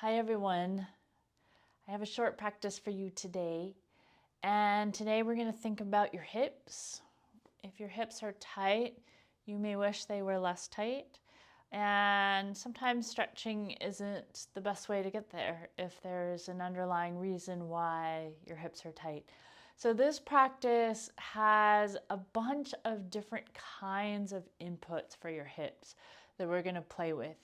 Hi everyone. I have a short practice for you today. And today we're going to think about your hips. If your hips are tight, you may wish they were less tight. And sometimes stretching isn't the best way to get there if there's an underlying reason why your hips are tight. So this practice has a bunch of different kinds of inputs for your hips that we're going to play with.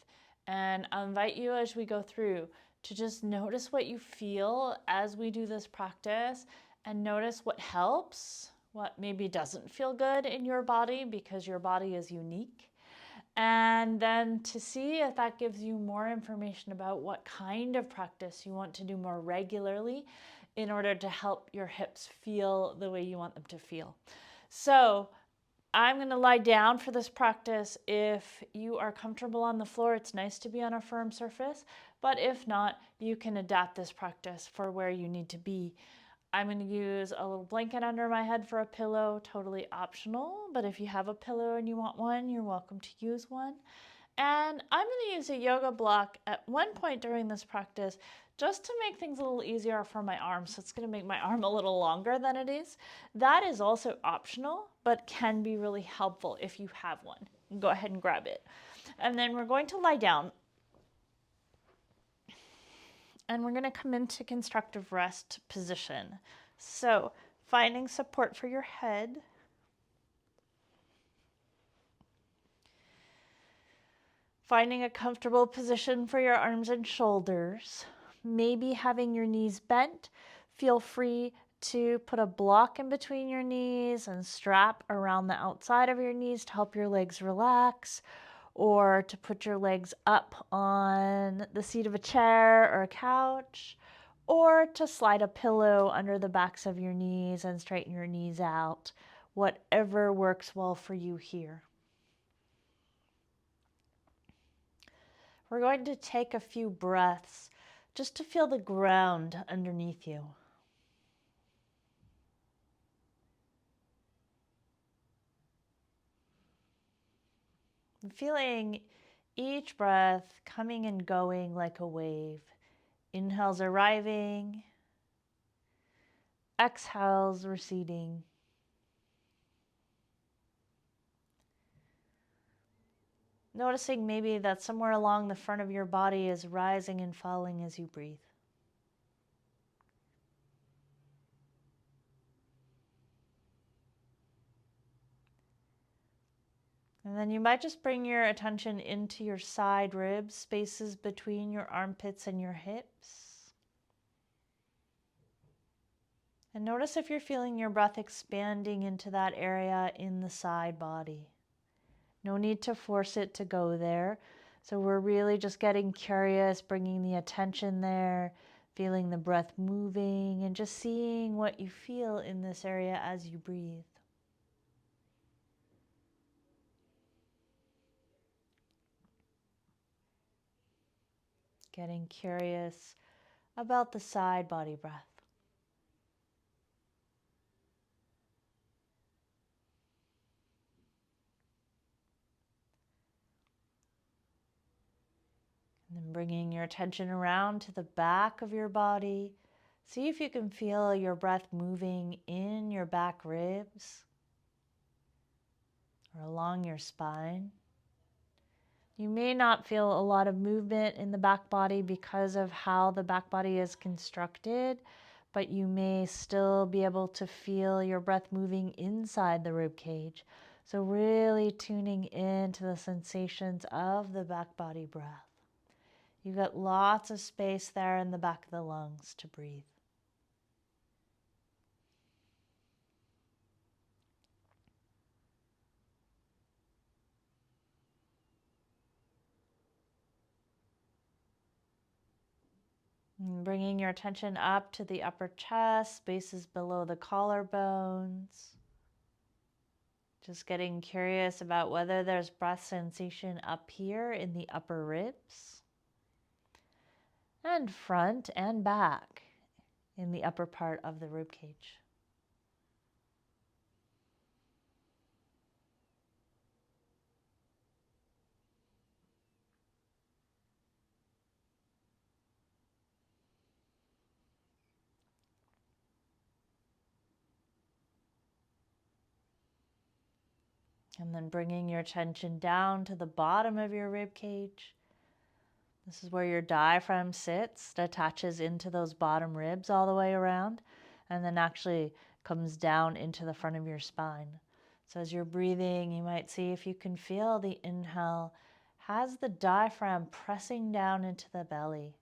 And I'll invite you as we go through to just notice what you feel as we do this practice and notice what helps, what maybe doesn't feel good in your body because your body is unique. And then to see if that gives you more information about what kind of practice you want to do more regularly in order to help your hips feel the way you want them to feel. So I'm going to lie down for this practice. If you are comfortable on the floor, it's nice to be on a firm surface, but if not, you can adapt this practice for where you need to be. I'm going to use a little blanket under my head for a pillow, totally optional, but if you have a pillow and you want one, you're welcome to use one. And I'm going to use a yoga block at one point during this practice just to make things a little easier for my arm. So it's going to make my arm a little longer than it is. That is also optional, but can be really helpful if you have one. Go ahead and grab it. And then we're going to lie down. And we're going to come into constructive rest position. So finding support for your head. Finding a comfortable position for your arms and shoulders. Maybe having your knees bent. Feel free to put a block in between your knees and strap around the outside of your knees to help your legs relax, or to put your legs up on the seat of a chair or a couch, or to slide a pillow under the backs of your knees and straighten your knees out. Whatever works well for you here. We're going to take a few breaths just to feel the ground underneath you. I'm feeling each breath coming and going like a wave. Inhales arriving, exhales receding. Noticing maybe that somewhere along the front of your body is rising and falling as you breathe. And then you might just bring your attention into your side ribs, spaces between your armpits and your hips. And notice if you're feeling your breath expanding into that area in the side body. No need to force it to go there. So we're really just getting curious, bringing the attention there, feeling the breath moving, and just seeing what you feel in this area as you breathe. Getting curious about the side body breath. And then bringing your attention around to the back of your body. See if you can feel your breath moving in your back ribs or along your spine. You may not feel a lot of movement in the back body because of how the back body is constructed, but you may still be able to feel your breath moving inside the rib cage. So really tuning into the sensations of the back body breath. You've got lots of space there in the back of the lungs to breathe. And bringing your attention up to the upper chest, spaces below the collarbones. Just getting curious about whether there's breath sensation up here in the upper ribs. And front and back in the upper part of the rib cage. And then bringing your attention down to the bottom of your rib cage. This is where your diaphragm sits. It attaches into those bottom ribs all the way around and then actually comes down into the front of your spine. So as you're breathing, you might see if you can feel the inhale has the diaphragm pressing down into the belly.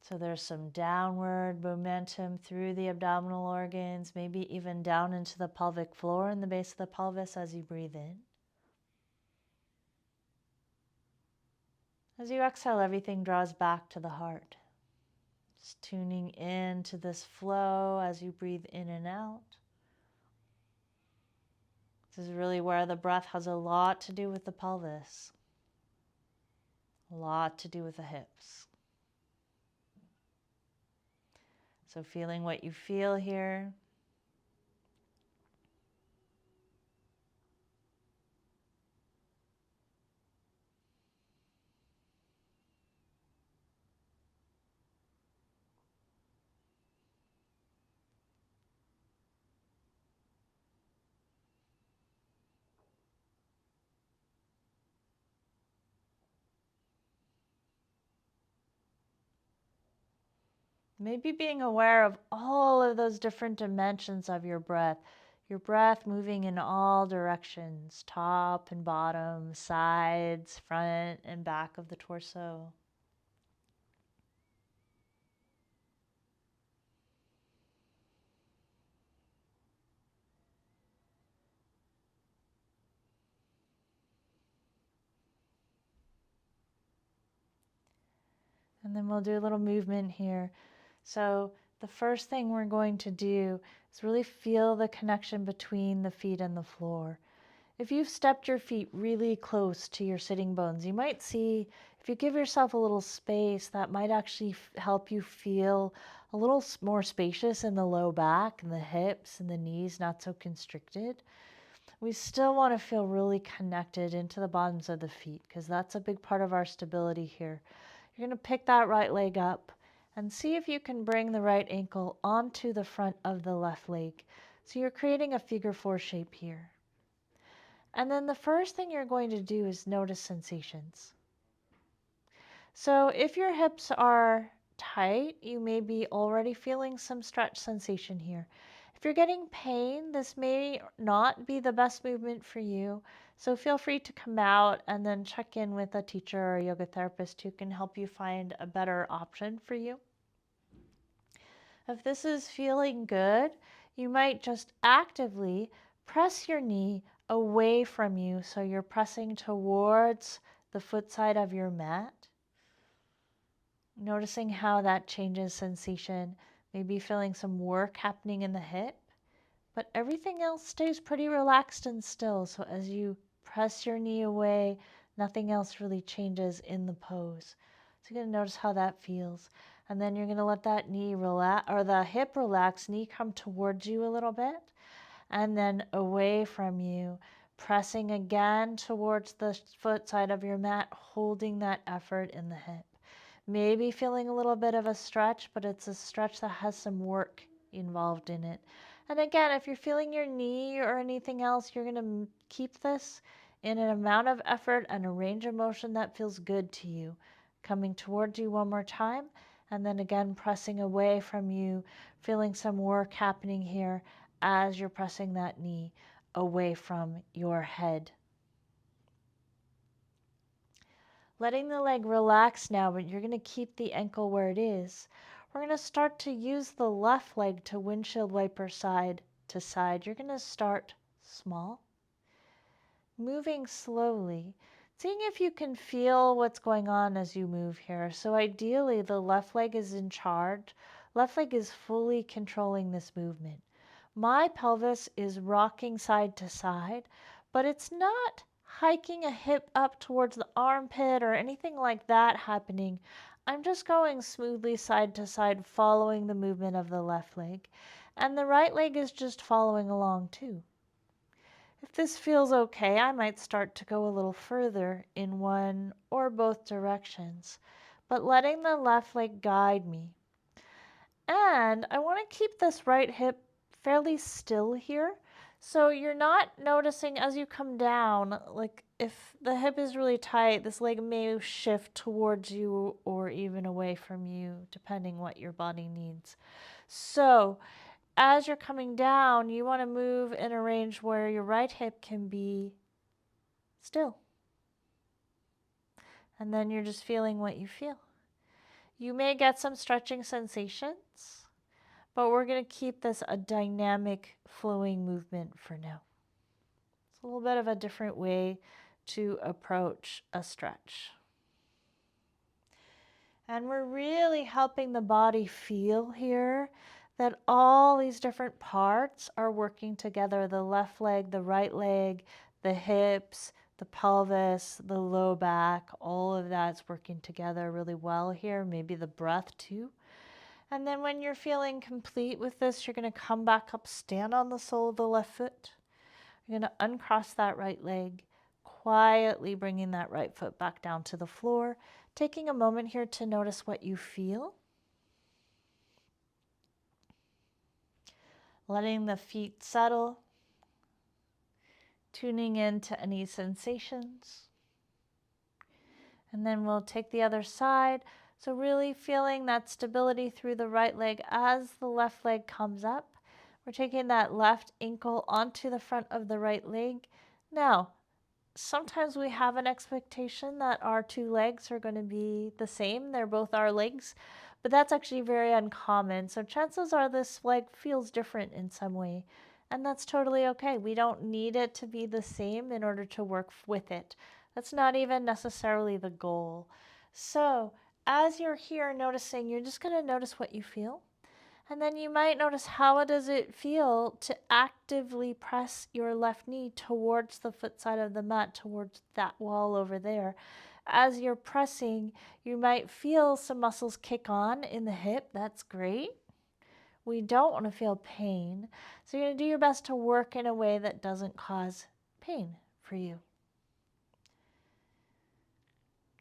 So there's some downward momentum through the abdominal organs, maybe even down into the pelvic floor and the base of the pelvis as you breathe in. As you exhale, everything draws back to the heart. Just tuning in to this flow as you breathe in and out. This is really where the breath has a lot to do with the pelvis, a lot to do with the hips. So feeling what you feel here. Maybe being aware of all of those different dimensions of your breath moving in all directions, top and bottom, sides, front and back of the torso. And then we'll do a little movement here. So the first thing we're going to do is really feel the connection between the feet and the floor. If you've stepped your feet really close to your sitting bones, you might see if you give yourself a little space, that might actually help you feel a little more spacious in the low back and the hips and the knees, not so constricted. We still want to feel really connected into the bottoms of the feet because that's a big part of our stability here. You're going to pick that right leg up and see if you can bring the right ankle onto the front of the left leg. So you're creating a figure four shape here. And then the first thing you're going to do is notice sensations. So if your hips are tight, you may be already feeling some stretch sensation here. If you're getting pain, this may not be the best movement for you. So feel free to come out and then check in with a teacher or a yoga therapist who can help you find a better option for you. If this is feeling good, you might just actively press your knee away from you so you're pressing towards the foot side of your mat. Noticing how that changes sensation, maybe feeling some work happening in the hip, but everything else stays pretty relaxed and still. So as you press your knee away, nothing else really changes in the pose. So you're going to notice how that feels. And then you're going to let that knee relax, or the hip relax, knee come towards you a little bit, and then away from you, pressing again towards the foot side of your mat, holding that effort in the hip. Maybe feeling a little bit of a stretch, but it's a stretch that has some work involved in it. And again, if you're feeling your knee or anything else, you're going to keep this in an amount of effort and a range of motion that feels good to you. Coming towards you one more time, and then again pressing away from you, feeling some work happening here as you're pressing that knee away from your head. Letting the leg relax now, but you're going to keep the ankle where it is. We're going to start to use the left leg to windshield wiper side to side. You're going to start small, moving slowly, seeing if you can feel what's going on as you move here. So ideally, the left leg is in charge. Left leg is fully controlling this movement. My pelvis is rocking side to side, but it's not hiking a hip up towards the armpit or anything like that happening. I'm just going smoothly side to side, following the movement of the left leg. And the right leg is just following along too. If this feels okay, I might start to go a little further in one or both directions, but letting the left leg guide me. And I want to keep this right hip fairly still here. So you're not noticing as you come down, like if the hip is really tight, this leg may shift towards you or even away from you, depending what your body needs. So as you're coming down, you want to move in a range where your right hip can be still. And then you're just feeling what you feel. You may get some stretching sensations, but we're going to keep this a dynamic flowing movement for now. It's a little bit of a different way to approach a stretch. And we're really helping the body feel here that all these different parts are working together. The left leg, the right leg, the hips, the pelvis, the low back, all of that's working together really well here. Maybe the breath too. And then when you're feeling complete with this, you're going to come back up, stand on the sole of the left foot. You're going to uncross that right leg, quietly bringing that right foot back down to the floor, taking a moment here to notice what you feel. Letting the feet settle, tuning into any sensations. And then we'll take the other side. So really feeling that stability through the right leg as the left leg comes up. We're taking that left ankle onto the front of the right leg. Now, sometimes we have an expectation that our two legs are going to be the same. They're both our legs, but that's actually very uncommon. So chances are this leg feels different in some way, and that's totally okay. We don't need it to be the same in order to work with it. That's not even necessarily the goal. So as you're here noticing, you're just going to notice what you feel. And then you might notice how does it feel to actively press your left knee towards the foot side of the mat, towards that wall over there. As you're pressing, you might feel some muscles kick on in the hip. That's great. We don't want to feel pain. So you're going to do your best to work in a way that doesn't cause pain for you.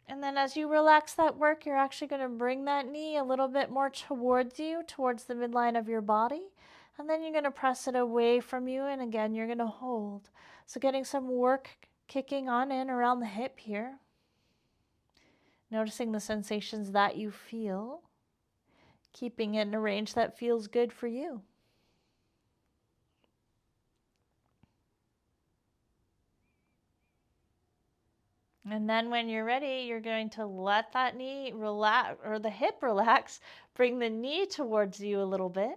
And then as you relax that work, you're actually going to bring that knee a little bit more towards you, towards the midline of your body. And then you're going to press it away from you. And again, you're going to hold. So getting some work kicking on in around the hip here. Noticing the sensations that you feel. Keeping it in a range that feels good for you. And then when you're ready, you're going to let that knee relax, or the hip relax. Bring the knee towards you a little bit.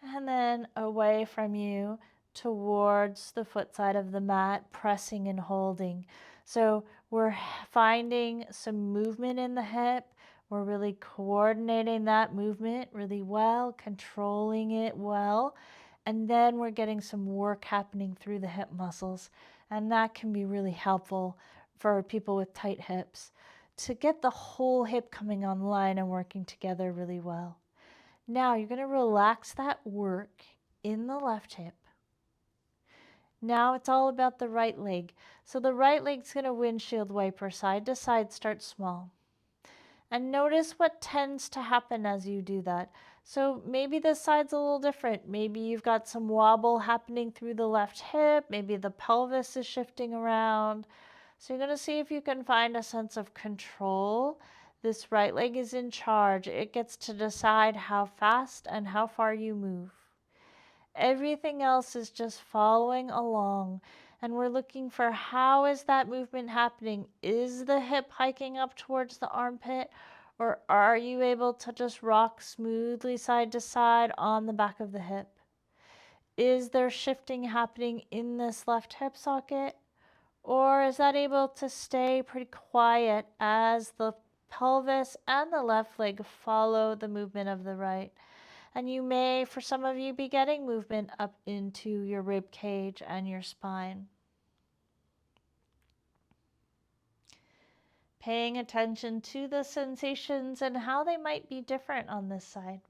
And then away from you towards the foot side of the mat, pressing and holding. So we're finding some movement in the hip. We're really coordinating that movement really well, controlling it well. And then we're getting some work happening through the hip muscles. And that can be really helpful for people with tight hips to get the whole hip coming online and working together really well. Now you're going to relax that work in the left hip. Now it's all about the right leg. So the right leg's going to windshield wiper side to side, start small. And notice what tends to happen as you do that. So maybe this side's a little different. Maybe you've got some wobble happening through the left hip. Maybe the pelvis is shifting around. So you're going to see if you can find a sense of control. This right leg is in charge. It gets to decide how fast and how far you move. Everything else is just following along. And we're looking for how is that movement happening? Is the hip hiking up towards the armpit? Or are you able to just rock smoothly side to side on the back of the hip? Is there shifting happening in this left hip socket? Or is that able to stay pretty quiet as the pelvis and the left leg follow the movement of the right? And you may, for some of you, be getting movement up into your rib cage and your spine. Paying attention to the sensations and how they might be different on this side.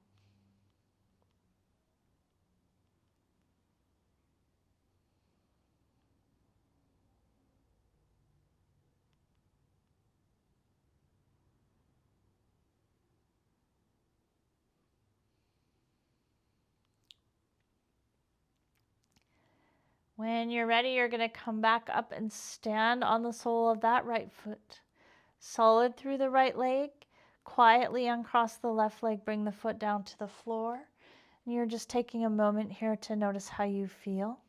When you're ready, you're going to come back up and stand on the sole of that right foot. Solid through the right leg. Quietly uncross the left leg, bring the foot down to the floor. And you're just taking a moment here to notice how you feel.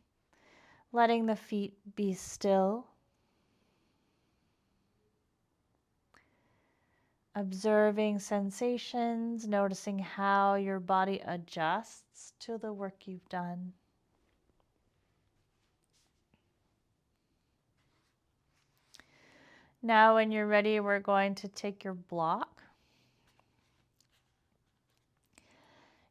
Letting the feet be still. Observing sensations, noticing how your body adjusts to the work you've done. Now when you're ready, we're going to take your block.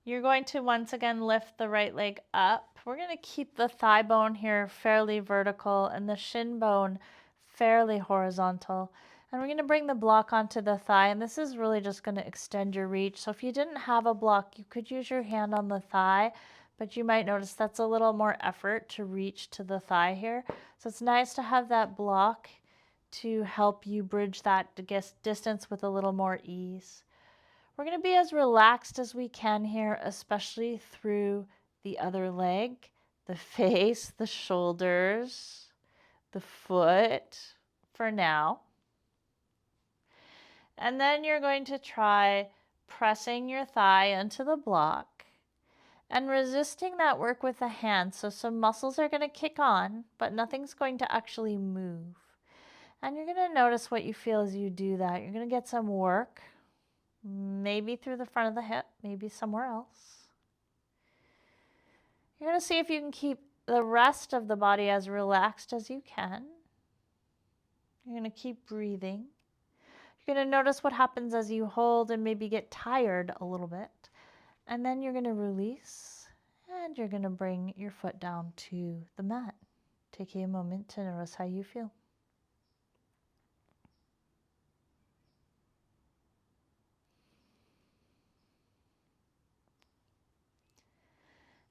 You're going to once again lift the right leg up. We're going to keep the thigh bone here fairly vertical and the shin bone fairly horizontal. And we're going to bring the block onto the thigh, and this is really just going to extend your reach. So if you didn't have a block, you could use your hand on the thigh, but you might notice that's a little more effort to reach to the thigh here. So it's nice to have that block to help you bridge that distance with a little more ease. We're going to be as relaxed as we can here, especially through the other leg, the face, the shoulders, the foot for now. And then you're going to try pressing your thigh into the block and resisting that work with the hand. So some muscles are going to kick on, but nothing's going to actually move. And you're going to notice what you feel as you do that. You're going to get some work. Maybe through the front of the hip, maybe somewhere else. You're going to see if you can keep the rest of the body as relaxed as you can. You're going to keep breathing. You're going to notice what happens as you hold and maybe get tired a little bit. And then you're going to release and you're going to bring your foot down to the mat. Taking a moment to notice how you feel.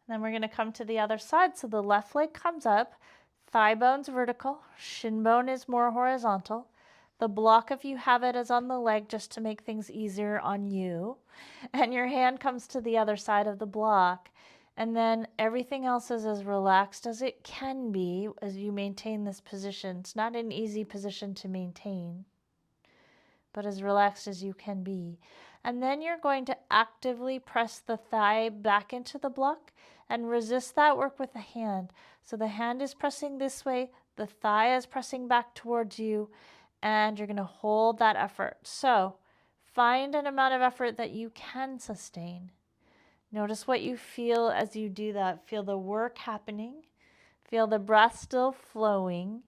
Then we're going to come to the other side. So the left leg comes up, thigh bone's vertical, shin bone is more horizontal. The block, if you have it, is on the leg just to make things easier on you. And your hand comes to the other side of the block. And then everything else is as relaxed as it can be as you maintain this position. It's not an easy position to maintain, but as relaxed as you can be. And then you're going to actively press the thigh back into the block and resist that work with the hand. So the hand is pressing this way, the thigh is pressing back towards you, and you're going to hold that effort. So find an amount of effort that you can sustain. Notice what you feel as you do that. Feel the work happening. Feel the breath still flowing.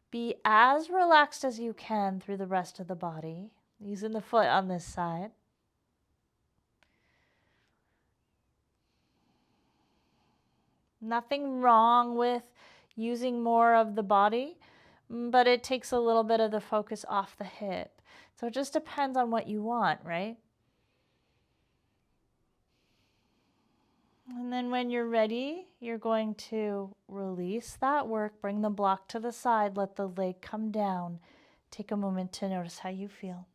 Be as relaxed as you can through the rest of the body, using the foot on this side. Nothing wrong with using more of the body, but it takes a little bit of the focus off the hip. So it just depends on what you want, right? And then when you're ready, you're going to release that work, bring the block to the side, let the leg come down. Take a moment to notice how you feel.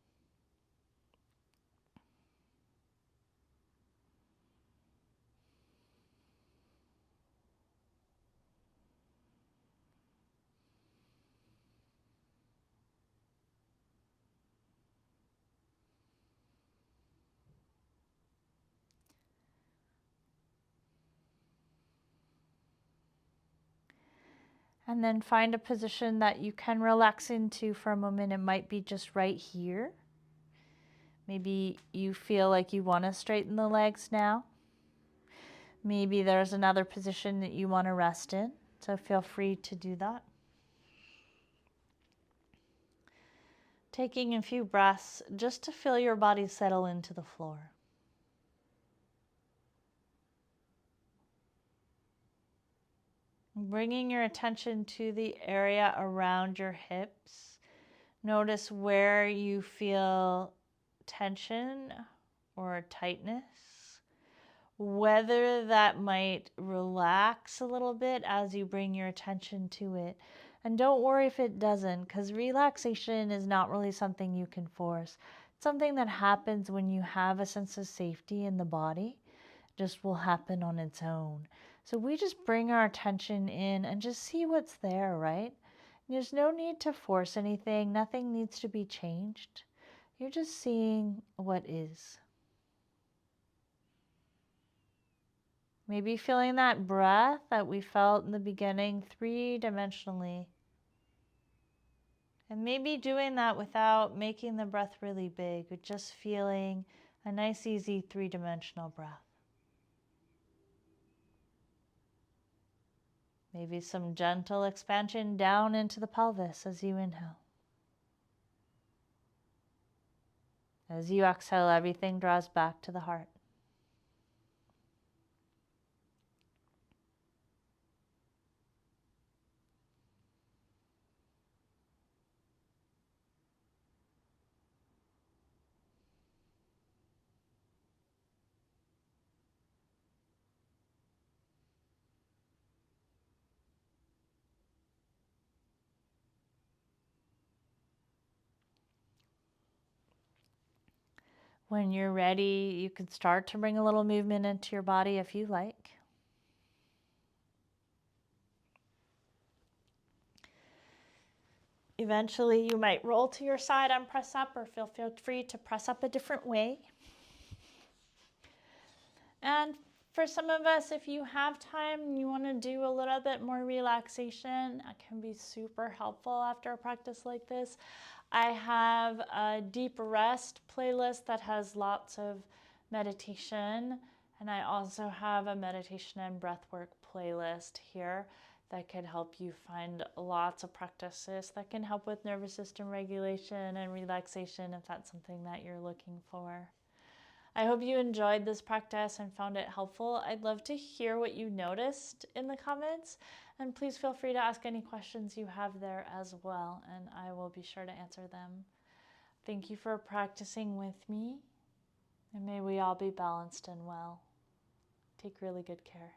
And then find a position that you can relax into for a moment. It might be just right here. Maybe you feel like you want to straighten the legs now. Maybe there's another position that you want to rest in. So feel free to do that. Taking a few breaths just to feel your body settle into the floor. Bringing your attention to the area around your hips. Notice where you feel tension or tightness. Whether that might relax a little bit as you bring your attention to it. And don't worry if it doesn't, because relaxation is not really something you can force. It's something that happens when you have a sense of safety in the body. It just will happen on its own. So we just bring our attention in and just see what's there, right? There's no need to force anything. Nothing needs to be changed. You're just seeing what is. Maybe feeling that breath that we felt in the beginning, three-dimensionally. And maybe doing that without making the breath really big, but just feeling a nice, easy three-dimensional breath. Maybe some gentle expansion down into the pelvis as you inhale. As you exhale, everything draws back to the heart. When you're ready, you can start to bring a little movement into your body if you like. Eventually, you might roll to your side and press up, or feel free to press up a different way. And for some of us, if you have time and you want to do a little bit more relaxation, it can be super helpful after a practice like this. I have a deep rest playlist that has lots of meditation, and I also have a meditation and breathwork playlist here that could help you find lots of practices that can help with nervous system regulation and relaxation if that's something that you're looking for. I hope you enjoyed this practice and found it helpful. I'd love to hear what you noticed in the comments, and please feel free to ask any questions you have there as well, and I will be sure to answer them. Thank you for practicing with me, and may we all be balanced and well. Take really good care.